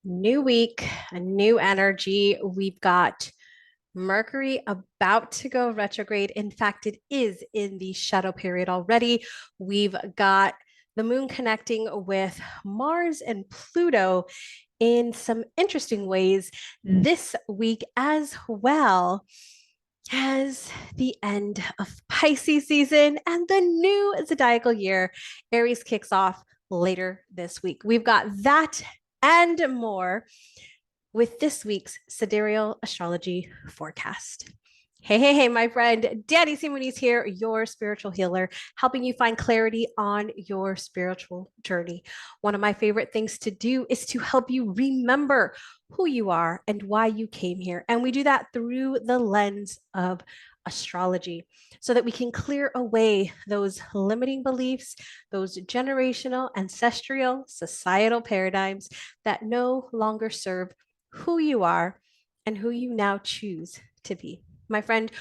New week, a new energy. We've got Mercury about to go retrograde. In fact, it is in the shadow period already. We've got the moon connecting with Mars and Pluto in some interesting ways this week, as well as the end of Pisces season and the new zodiacal year. Aries kicks off later this week. We've got that and more with this week's Sidereal Astrology forecast. Hey, my friend. Danie Simonis here, your spiritual healer, helping you find clarity on your spiritual journey. One of my favorite things to do is to help you remember who you are and why you came here. And we do that through the lens of astrology so that we can clear away those limiting beliefs, those generational, ancestral, societal paradigms that no longer serve who you are and who you now choose to be. My friend,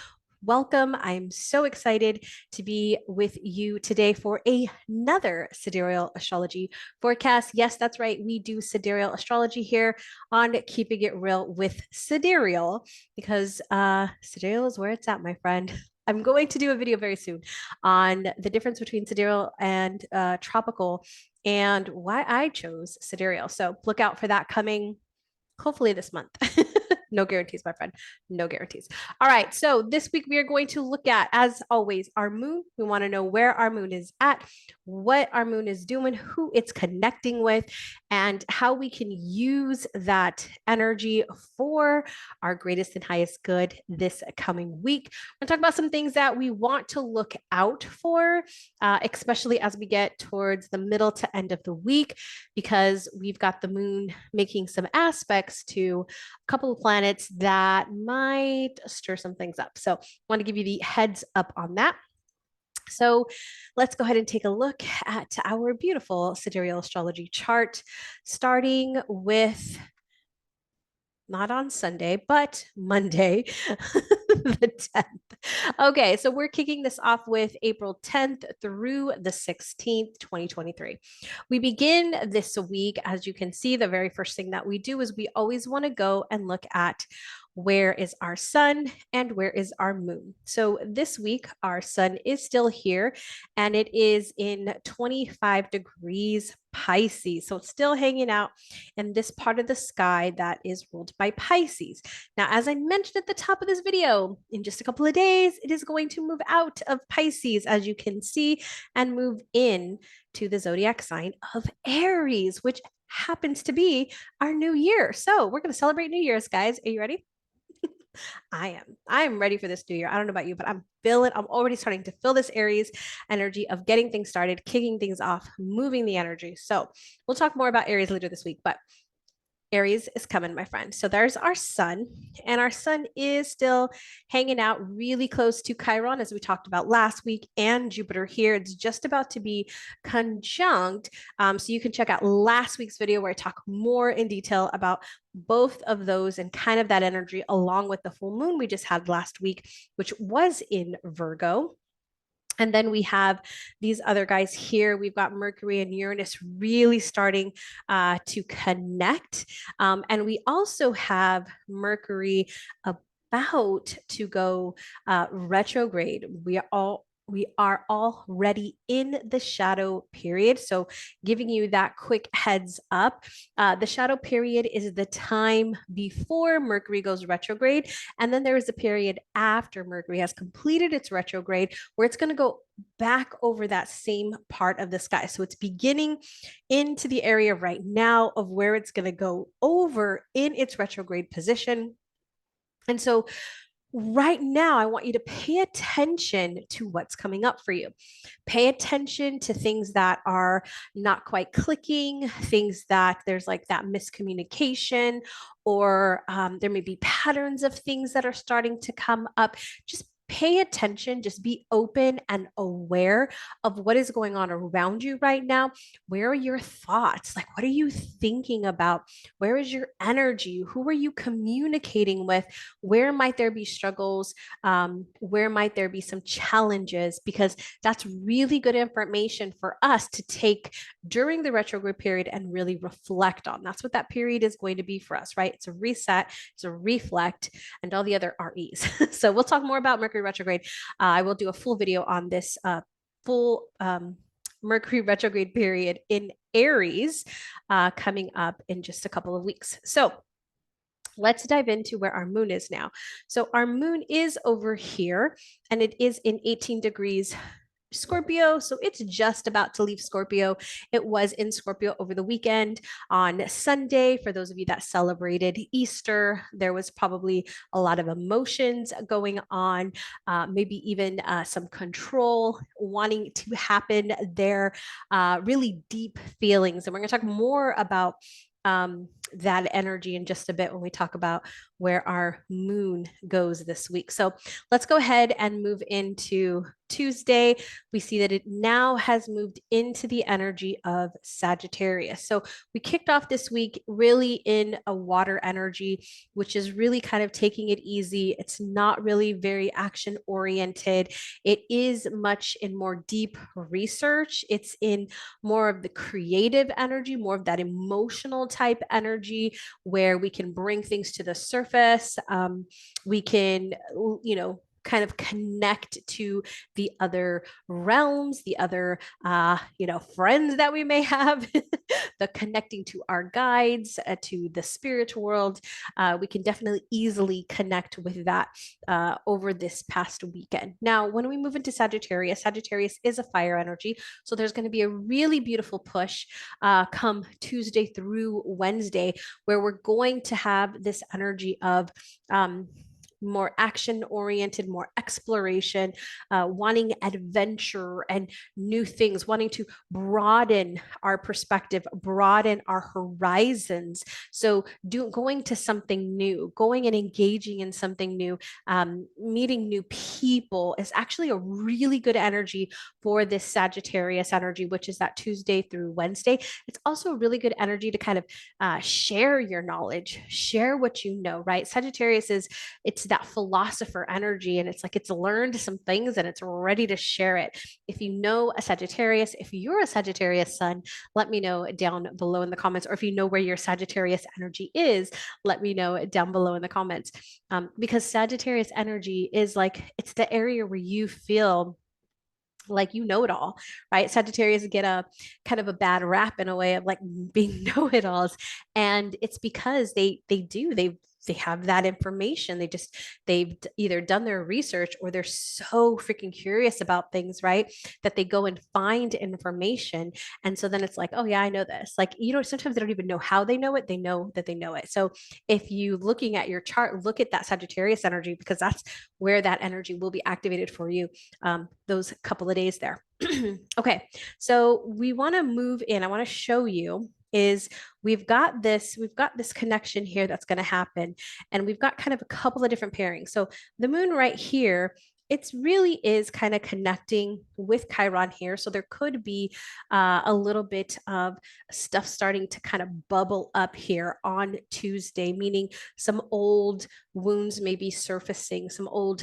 welcome. I'm so excited to be with you today for another sidereal astrology forecast. Yes, that's right. We do sidereal astrology here on Keeping It Real with Sidereal because sidereal is where it's at, my friend. I'm going to do a video very soon on the difference between sidereal and tropical and why I chose sidereal. So look out for that coming hopefully this month. No guarantees, my friend. No guarantees. All right. So this week we are going to look at, as always, our moon. We want to know where our moon is at, what our moon is doing, who it's connecting with, and how we can use that energy for our greatest and highest good this coming week. We're going to talk about some things that we want to look out for, especially as we get towards the middle to end of the week, because we've got the moon making some aspects to a couple of planets that might stir some things up. So I want to give you the heads up on that. So let's go ahead and take a look at our beautiful sidereal astrology chart, starting with not on Sunday, but Monday, the 10th. Okay, so we're kicking this off with April 10th through the 16th, 2023. We begin this week, as you can see, the very first thing that we do is we always want to go and look at where is our sun and where is our moon. So this week, our sun is still here and it is in 25 degrees Pisces. So it's still hanging out in this part of the sky that is ruled by Pisces. Now, as I mentioned at the top of this video, in just a couple of days, it is going to move out of Pisces, as you can see, and move in to the zodiac sign of Aries, which happens to be our new year. So we're going to celebrate New Year's, guys. Are you ready? I am. I am ready for this new year. I don't know about you, but I'm already starting to feel this Aries energy of getting things started, kicking things off, moving the energy. So we'll talk more about Aries later this week, but Aries is coming, my friend. So there's our sun, and our sun is still hanging out really close to Chiron, as we talked about last week, and Jupiter here. It's just about to be conjunct. So you can check out last week's video where I talk more in detail about both of those and kind of that energy, along with the full moon we just had last week, which was in Virgo. And then we have these other guys here. We've got Mercury and Uranus really starting to connect. And we also have Mercury about to go retrograde. We are already in the shadow period. So giving you that quick heads up, the shadow period is the time before Mercury goes retrograde. And then there is a period after Mercury has completed its retrograde where it's going to go back over that same part of the sky. So it's beginning into the area right now of where it's going to go over in its retrograde position. And so right now, I want you to pay attention to what's coming up for you. Pay attention to things that are not quite clicking, things that there's like that miscommunication, or there may be patterns of things that are starting to come up. Just pay attention, just be open and aware of what is going on around you right now. Where are your thoughts? Like, what are you thinking about? Where is your energy? Who are you communicating with? Where might there be struggles? Where might there be some challenges? Because that's really good information for us to take during the retrograde period and really reflect on. That's what that period is going to be for us, right? It's a reset, it's a reflect, and all the other REs. So we'll talk more about Mercury retrograde. I will do a full video on this full Mercury retrograde period in Aries coming up in just a couple of weeks. So let's dive into where our moon is now. So our moon is over here, and it is in 18 degrees Scorpio. So it's just about to leave Scorpio. It was in Scorpio over the weekend on Sunday. For those of you that celebrated Easter, there was probably a lot of emotions going on, maybe even some control wanting to happen there, really deep feelings. And we're going to talk more about that energy in just a bit when we talk about where our moon goes this week. So let's go ahead and move into Tuesday. We see that it now has moved into the energy of Sagittarius. So we kicked off this week really in a water energy, which is really kind of taking it easy. It's not really very action oriented. It is much in more deep research. It's in more of the creative energy, more of that emotional type energy where we can bring things to the surface. We can, kind of connect to the other realms, the other, friends that we may have, the connecting to our guides, to the spirit world. We can definitely easily connect with that over this past weekend. Now, when we move into Sagittarius, Sagittarius is a fire energy. So there's going to be a really beautiful push come Tuesday through Wednesday, where we're going to have this energy of more action oriented, more exploration, wanting adventure and new things, wanting to broaden our perspective, broaden our horizons. So going to something new, going and engaging in something new, meeting new people is actually a really good energy for this Sagittarius energy, which is that Tuesday through Wednesday. It's also a really good energy to kind of share your knowledge, share what you know, right? Sagittarius it's that philosopher energy, and it's like it's learned some things and it's ready to share it. If you know a Sagittarius, if you're a Sagittarius sun, let me know down below in the comments. Or if you know where your Sagittarius energy is, let me know down below in the comments. Because Sagittarius energy is like, it's the area where you feel like you know it all, right? Sagittarius get a kind of a bad rap in a way of like being know-it-alls, and it's because they have that information. They've either done their research or they're so freaking curious about things, right? That they go and find information. And so then it's like, oh yeah, I know this. Like, sometimes they don't even know how they know it. They know that they know it. So if you looking at your chart, look at that Sagittarius energy, because that's where that energy will be activated for you those couple of days there. Okay, so we want to move in. I want to show you is we've got this connection here that's going to happen, and we've got kind of a couple of different pairings. So the moon right here, it really is kind of connecting with Chiron here. So there could be a little bit of stuff starting to kind of bubble up here on Tuesday, meaning some old wounds may be surfacing, some old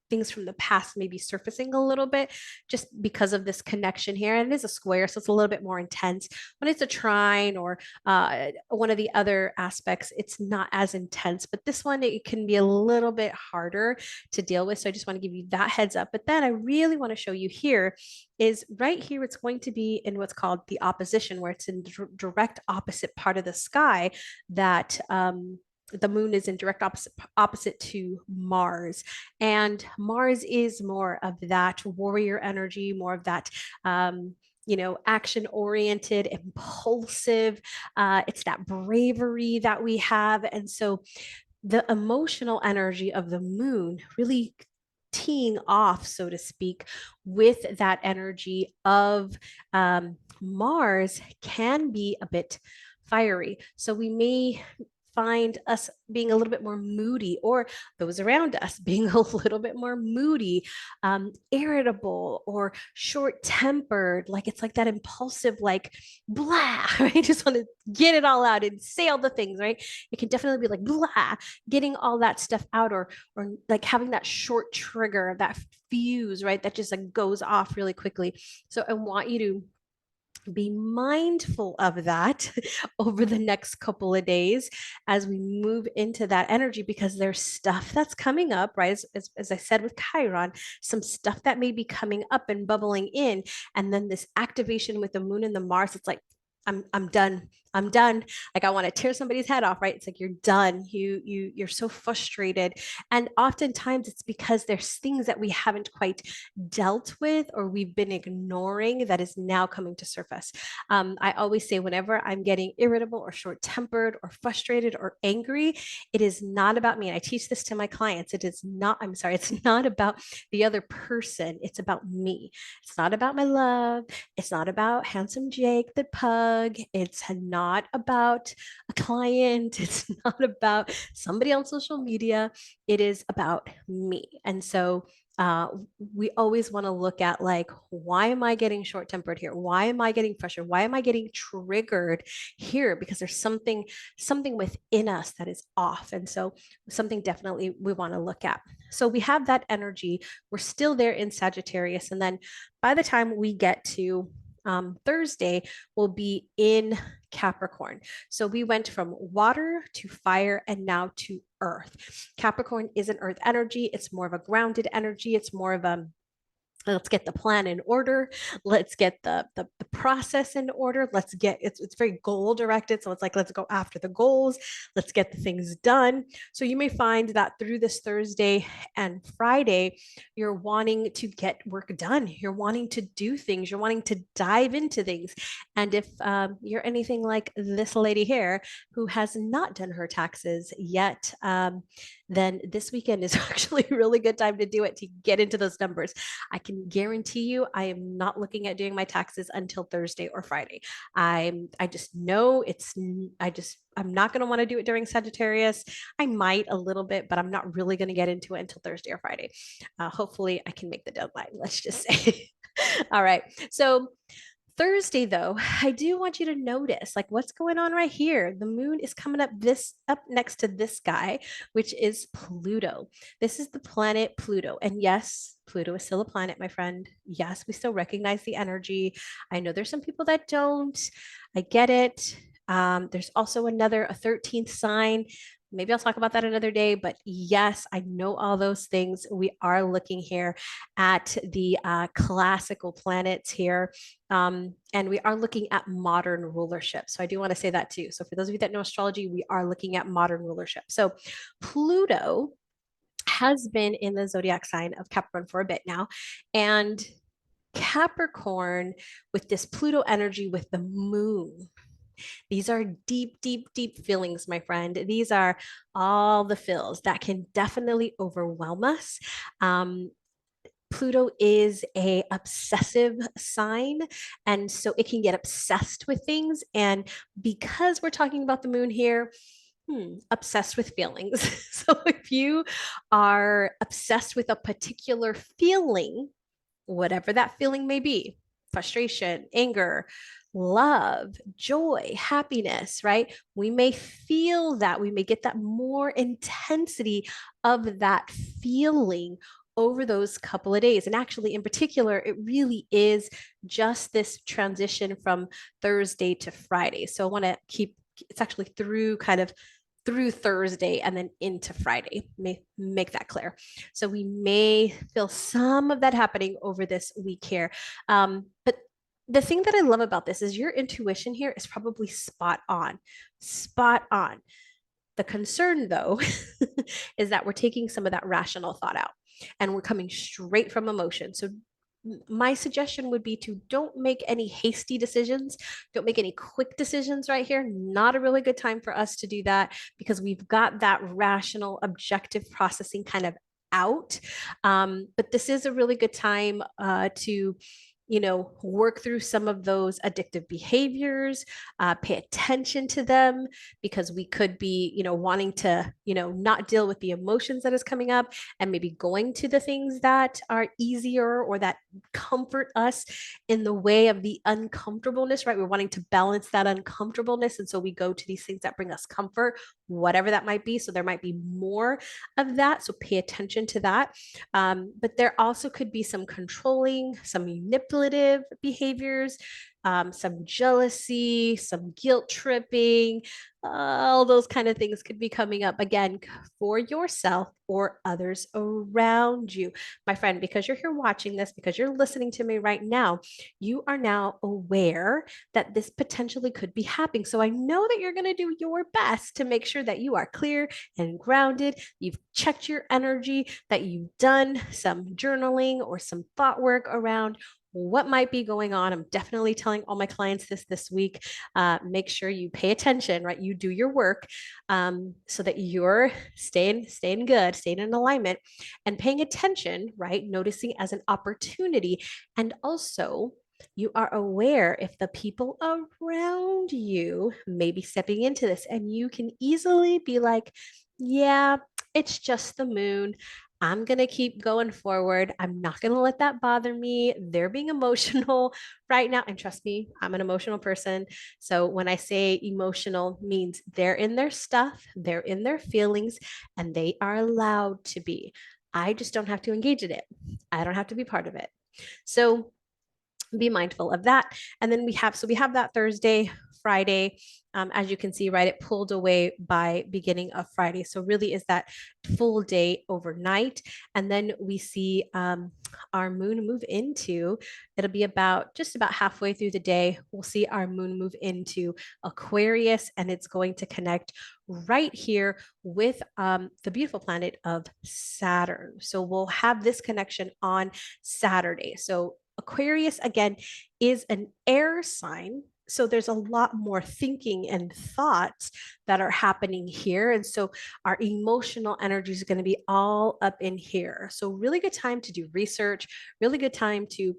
things from the past may be surfacing a little bit just because of this connection here. And it is a square, so it's a little bit more intense. When it's a trine or one of the other aspects, it's not as intense, but this one, it can be a little bit harder to deal with. So I just want to give you that heads up. But then I really want to show you here is right here, it's going to be in what's called the opposition, where it's in direct opposite part of the sky that the moon is in direct opposite to Mars. And Mars is more of that warrior energy, more of that action oriented, impulsive. It's that bravery that we have. And so the emotional energy of the moon really teeing off, so to speak, with that energy of Mars can be a bit fiery. So we may find us being a little bit more moody, or those around us being a little bit more moody, irritable, or short tempered. Like it's like that impulsive, like blah, right? Just want to get it all out and say all the things, right? It can definitely be like blah, getting all that stuff out, or like having that short trigger, that fuse, right? That just like goes off really quickly. So I want you to be mindful of that over the next couple of days as we move into that energy, because there's stuff that's coming up, right? As I said with Chiron, some stuff that may be coming up and bubbling in. And then this activation with the moon and the Mars, it's like, I'm done. I'm done. Like I want to tear somebody's head off, right? It's like you're done. You're so frustrated. And oftentimes it's because there's things that we haven't quite dealt with or we've been ignoring that is now coming to surface. I always say whenever I'm getting irritable or short-tempered or frustrated or angry, it is not about me. And I teach this to my clients. It is not, I'm sorry, it's not about the other person. It's about me. It's not about my love. It's not about handsome Jake the pug. It's not about a client. It's not about somebody on social media. It is about me. And so we always want to look at like, why am I getting short tempered here? Why am I getting frustrated? Why am I getting triggered here? Because there's something within us that is off. And so something definitely we want to look at. So we have that energy. We're still there in Sagittarius. And then by the time we get to Thursday, we'll be in Capricorn. So we went from water to fire and now to earth. Capricorn is an earth energy. It's more of a grounded energy. It's more of a let's get the plan in order. Let's get the process in order. Let's get it's very goal directed. So it's like, let's go after the goals. Let's get the things done. So you may find that through this Thursday and Friday, you're wanting to get work done. You're wanting to do things. You're wanting to dive into things. And if you're anything like this lady here who has not done her taxes yet, then this weekend is actually a really good time to do it, to get into those numbers. I can guarantee you I am not looking at doing my taxes until Thursday or Friday. I just know I'm not going to want to do it during Sagittarius. I might a little bit, but I'm not really going to get into it until Thursday or Friday. Hopefully I can make the deadline, let's just say. All right. So Thursday, though, I do want you to notice like what's going on right here. The moon is coming up next to this guy, which is Pluto. This is the planet Pluto. And yes, Pluto is still a planet, my friend. Yes, we still recognize the energy. I know there's some people that don't. I get it. There's also a 13th sign. Maybe I'll talk about that another day, but yes, I know all those things. We are looking here at the classical planets here, and we are looking at modern rulership. So I do want to say that too. So for those of you that know astrology, we are looking at modern rulership. So Pluto has been in the zodiac sign of Capricorn for a bit now, and Capricorn with this Pluto energy with the moon. These are deep, deep, deep feelings, my friend. These are all the feels that can definitely overwhelm us. Pluto is a obsessive sign, and so it can get obsessed with things. And because we're talking about the moon here, obsessed with feelings. So if you are obsessed with a particular feeling, whatever that feeling may be, frustration, anger, love, joy, happiness, right? We may feel that, we may get that more intensity of that feeling over those couple of days. And actually, in particular, it really is just this transition from Thursday to Friday. So I want to it's actually through Thursday and then into Friday. Make that clear. So we may feel some of that happening over this week here. But the thing that I love about this is your intuition here is probably spot on. Spot on. The concern, though, is that we're taking some of that rational thought out and we're coming straight from emotion. So my suggestion would be to don't make any hasty decisions. Don't make any quick decisions right here. Not a really good time for us to do that because we've got that rational, objective processing kind of out. But this is a really good time to work through some of those addictive behaviors, pay attention to them, because we could be, wanting to, not deal with the emotions that is coming up, and maybe going to the things that are easier or that comfort us in the way of the uncomfortableness, right? We're wanting to balance that uncomfortableness. And so we go to these things that bring us comfort, whatever that might be. So there might be more of that. So pay attention to that. But there also could be some controlling, some manipulative behaviors, some jealousy, some guilt tripping, all those kind of things could be coming up again for yourself or others around you. My friend, because you're here watching this, because you're listening to me right now, you are now aware that this potentially could be happening. So I know that you're going to do your best to make sure that you are clear and grounded. You've checked your energy, that you've done some journaling or some thought work around what might be going on. I'm definitely telling all my clients this week. Make sure you pay attention, right? You do your work, so that you're staying good, staying in alignment, and paying attention, right? Noticing as an opportunity, and also you are aware if the people around you may be stepping into this, and you can easily be like, yeah, it's just the moon. I'm going to keep going forward. I'm not going to let that bother me. They're being emotional right now. And trust me, I'm an emotional person. So when I say emotional, means they're in their stuff, they're in their feelings, and they are allowed to be. I just don't have to engage in it. I don't have to be part of it. So be mindful of that. And then we have that Thursday, Friday. As you can see, right, it pulled away by beginning of Friday. So really is that full day overnight. And then we see our moon move into, it'll be just about halfway through the day. We'll see our moon move into Aquarius, and it's going to connect right here with the beautiful planet of Saturn. So we'll have this connection on Saturday. So Aquarius, again, is an air sign. So there's a lot more thinking and thoughts that are happening here. And so our emotional energy is going to be all up in here. So really good time to do research, really good time to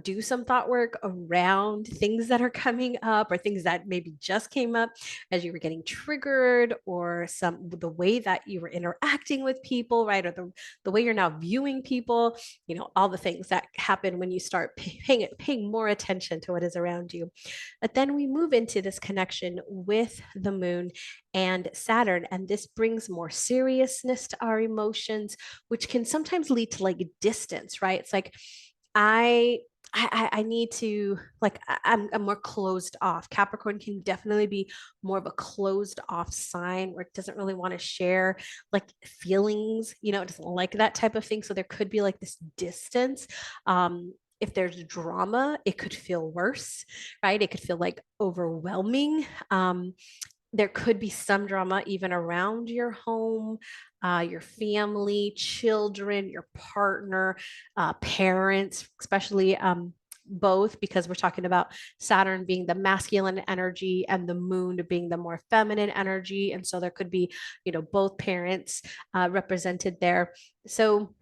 do some thought work around things that are coming up, or things that maybe just came up as you were getting triggered, or the way that you were interacting with people, right? Or the way you're now viewing people, all the things that happen when you start paying more attention to what is around you. But then we move into this connection with the moon and Saturn, and this brings more seriousness to our emotions, which can sometimes lead to like distance, right? It's like, I need to, like, I'm more closed off. Capricorn can definitely be more of a closed off sign, where it doesn't really want to share like feelings, it doesn't like that type of thing. So there could be like this distance. If there's drama, it could feel worse, right? It could feel like overwhelming. There could be some drama even around your home, your family, children, your partner, parents, especially both, because we're talking about Saturn being the masculine energy and the moon being the more feminine energy. And so there could be, both parents represented there. So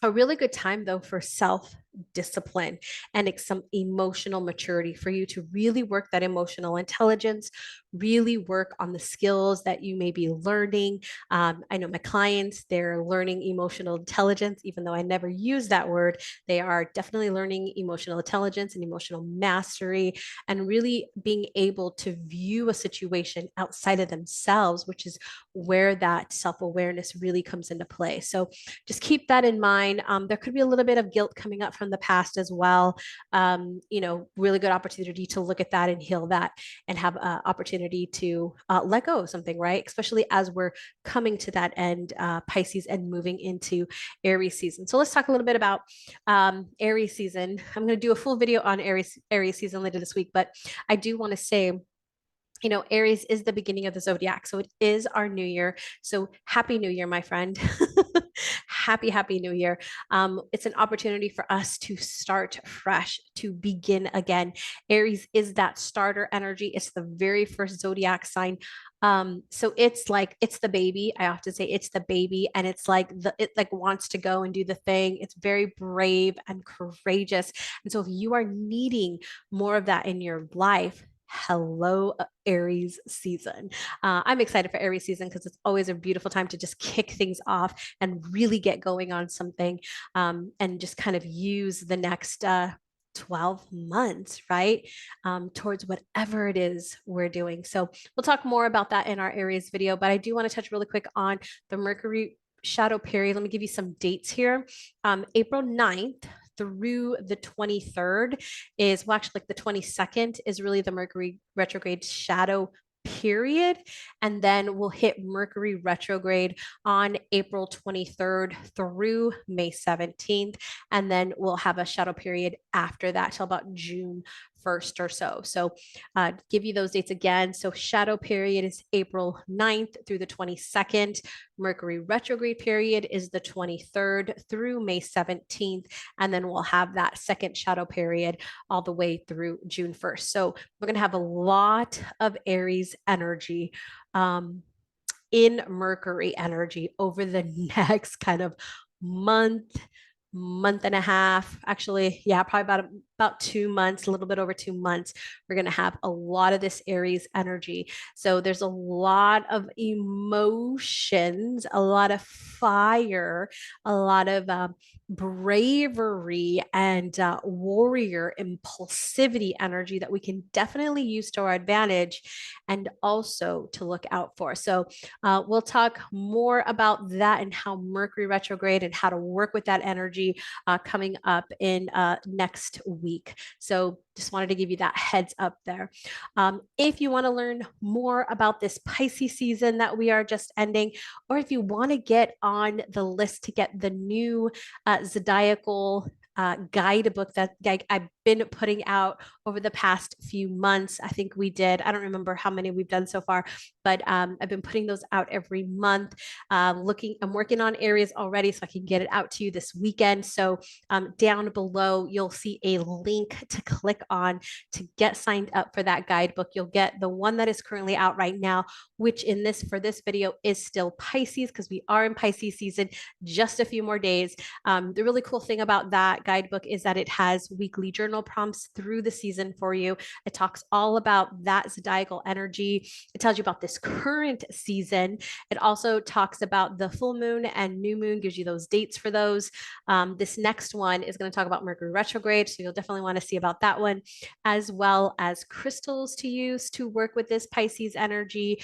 a really good time though for self discipline and some emotional maturity, for you to really work that emotional intelligence, really work on the skills that you may be learning. I know my clients, they're learning emotional intelligence, even though I never use that word. They are definitely learning emotional intelligence and emotional mastery, and really being able to view a situation outside of themselves, which is where that self-awareness really comes into play. So just keep that in mind. There could be a little bit of guilt coming up from the past as well. Really good opportunity to look at that and heal that, and have an opportunity to let go of something, right? Especially as we're coming to that end, Pisces, and moving into Aries season. So let's talk a little bit about Aries season. I'm going to do a full video on Aries season later this week, but I do want to say, Aries is the beginning of the zodiac. So it is our new year. So happy new year, my friend. happy new year. It's an opportunity for us to start fresh, to begin again. Aries is that starter energy. It's the very first zodiac sign. So it's like it's the baby. I often say it's the baby, and it's like it like wants to go and do the thing. It's very brave and courageous. And so if you are needing more of that in your life, hello Aries season. I'm excited for Aries season because it's always a beautiful time to just kick things off and really get going on something, and just kind of use the next 12 months, right? Towards whatever it is we're doing. So we'll talk more about that in our Aries video, but I do want to touch really quick on the Mercury shadow period. Let me give you some dates here. April 9th through the 23rd is, well, actually, like the 22nd is really the Mercury retrograde shadow period. And then we'll hit Mercury retrograde on April 23rd through May 17th. And then we'll have a shadow period after that till about June 1st or so. So give you those dates again. So shadow period is April 9th through the 22nd. Mercury retrograde period is the 23rd through May 17th. And then we'll have that second shadow period all the way through June 1st. So we're going to have a lot of Aries energy in Mercury energy over the next kind of month and a half, actually, yeah, probably about 2 months, a little bit over 2 months. We're going to have a lot of this Aries energy. So there's a lot of emotions, a lot of fire, a lot of bravery and warrior impulsivity energy that we can definitely use to our advantage and also to look out for. So we'll talk more about that and how Mercury retrograde and how to work with that energy coming up in next week. So just wanted to give you that heads up there. If you want to learn more about this Pisces season that we are just ending, or if you want to get on the list to get the new zodiacal guidebook that I've been putting out over the past few months. I think we did, I don't remember how many we've done so far, but I've been putting those out every month. I'm working on Aries already, so I can get it out to you this weekend. So down below, you'll see a link to click on to get signed up for that guidebook. You'll get the one that is currently out right now, which for this video is still Pisces, because we are in Pisces season, just a few more days. The really cool thing about that guidebook is that it has weekly journal prompts through the season for you. It talks all about that zodiacal energy. It tells you about this current season. It also talks about the full moon and new moon, gives you those dates for those. This next one is going to talk about Mercury retrograde, so you'll definitely want to see about that one, as well as crystals to use to work with this Pisces energy.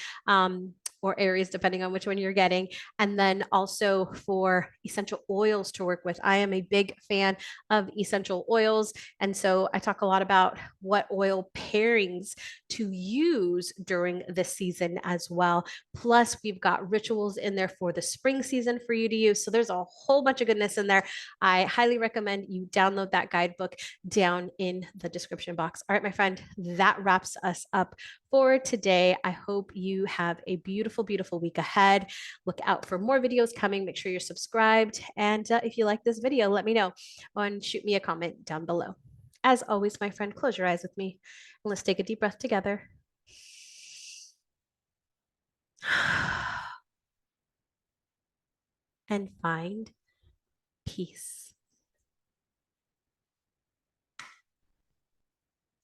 Or Aries, depending on which one you're getting. And then also for essential oils to work with. I am a big fan of essential oils. And so I talk a lot about what oil pairings to use during this season as well. Plus, we've got rituals in there for the spring season for you to use. So there's a whole bunch of goodness in there. I highly recommend you download that guidebook down in the description box. All right, my friend, that wraps us up for today. I hope you have a beautiful week ahead. Look out for more videos coming. Make sure you're subscribed. And if you like this video, let me know and shoot me a comment down below. As always, my friend, close your eyes with me and let's take a deep breath together. And find peace.